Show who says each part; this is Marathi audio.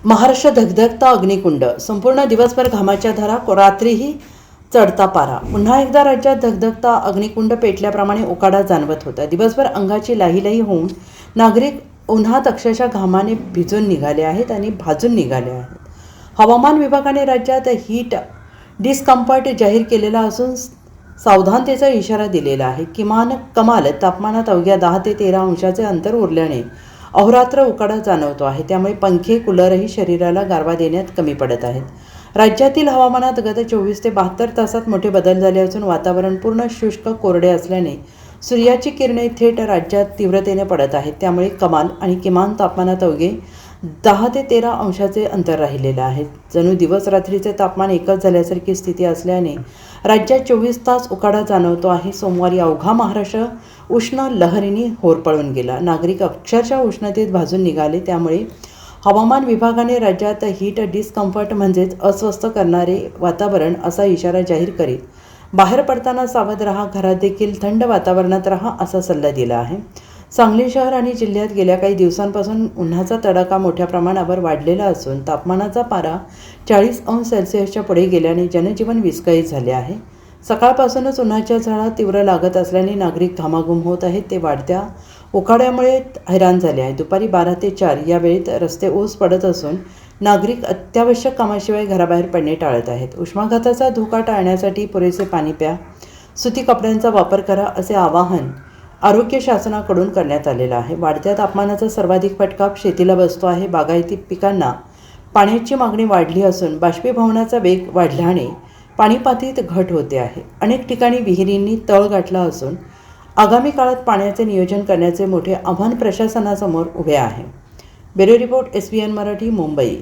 Speaker 1: महाराष्ट्र धगधगता अग्निकुंड, संपूर्ण दिवसभर घामाच्या धारा, रात्रीही चढता पारा. पुन्हा एकदा राज्यात धगधगता अग्निकुंड पेटल्याप्रमाणे उकाडा जाणवत होता. दिवसभर अंगाची लाहीलाही होऊन नागरिक उन्हात अक्षरशः घामाने भिजून निघाले आहेत आणि भाजून निघाले आहेत. हवामान विभागाने राज्यात हीट डिस्कम्फर्ट जाहीर केलेला असून सावधानतेचा इशारा दिलेला आहे. कमाल तापमानात अवघ्या 10 ते 13 अंशाचे अंतर उरल्याने अहोरात्र उकाडा जाणवतो आहे. त्यामुळे पंखे, कूलरही शरीराला गारवा देण्यात कमी पडत आहेत. राज्यातील हवामानात गत 24 ते 72 तासात मोठे बदल झाले असून वातावरण पूर्ण शुष्क कोरडे असल्याने सूर्याची किरणे थेट राज्यात तीव्रतेने पडत आहेत. त्यामुळे कमाल आणि किमान तापमानात अवघे 10 ते 13 अंशाचे अंतर राहिलेले आहे. जणू दिवस रात्रीचे तापमान एकच झाल्यासारखी स्थिती असल्याने राज्यात 24 तास उकाडा जाणवतो आहे. सोमवारी अवघा महाराष्ट्र उष्ण लहरीने होरपळून गेला. नागरिक अक्षरशः उष्णतेत भाजून निघाले. त्यामुळे हवामान विभागाने राज्यात हीट डिस्कम्फर्ट म्हणजेच अस्वस्थ करणारे वातावरण असा इशारा जाहीर करीत बाहेर पडताना सावध राहा, घरात देखील थंड वातावरणात राहा असा सल्ला दिला आहे. सांगली शहर आणि जिल्ह्यात गेल्या काही दिवसांपासून उन्हाचा तडाखा मोठ्या प्रमाणावर वाढलेला असून तापमानाचा पारा 40 अंश सेल्सिअसच्या पुढे गेल्याने जनजीवन विस्कळीत झाले आहे. सकाळपासूनच उन्हाच्या झळा तीव्र लागत असल्याने नागरिक घामाघूम होत आहेत. ते वाढत्या उकाड्यामुळे हैराण झाले आहेत. दुपारी 12 ते 4 या वेळेत रस्ते ओस पडत असून नागरिक अत्यावश्यक कामाशिवाय घराबाहेर पडणे टाळत आहेत. उष्माघाताचा धोका टाळण्यासाठी पुरेसे पाणी प्या, सुती कपड्यांचा वापर करा असे आवाहन आरोग्य शासनाकडून करण्यात आलेलं आहे. वाढत्या तापमानाचा सर्वाधिक फटका शेतीला बसतो आहे. बागायती पिकांना पाण्याची मागणी वाढली असून बाष्पीभवनाचा वेग वाढल्याने पाणीपातळीत घट होते आहे. अनेक ठिकाणी विहिरींनी तळ गाठला असून आगामी काळात पाण्याचे नियोजन करण्याचे मोठे आव्हान प्रशासनासमोर उभे आहे. Bureau report, SBN Marathi, Mumbai.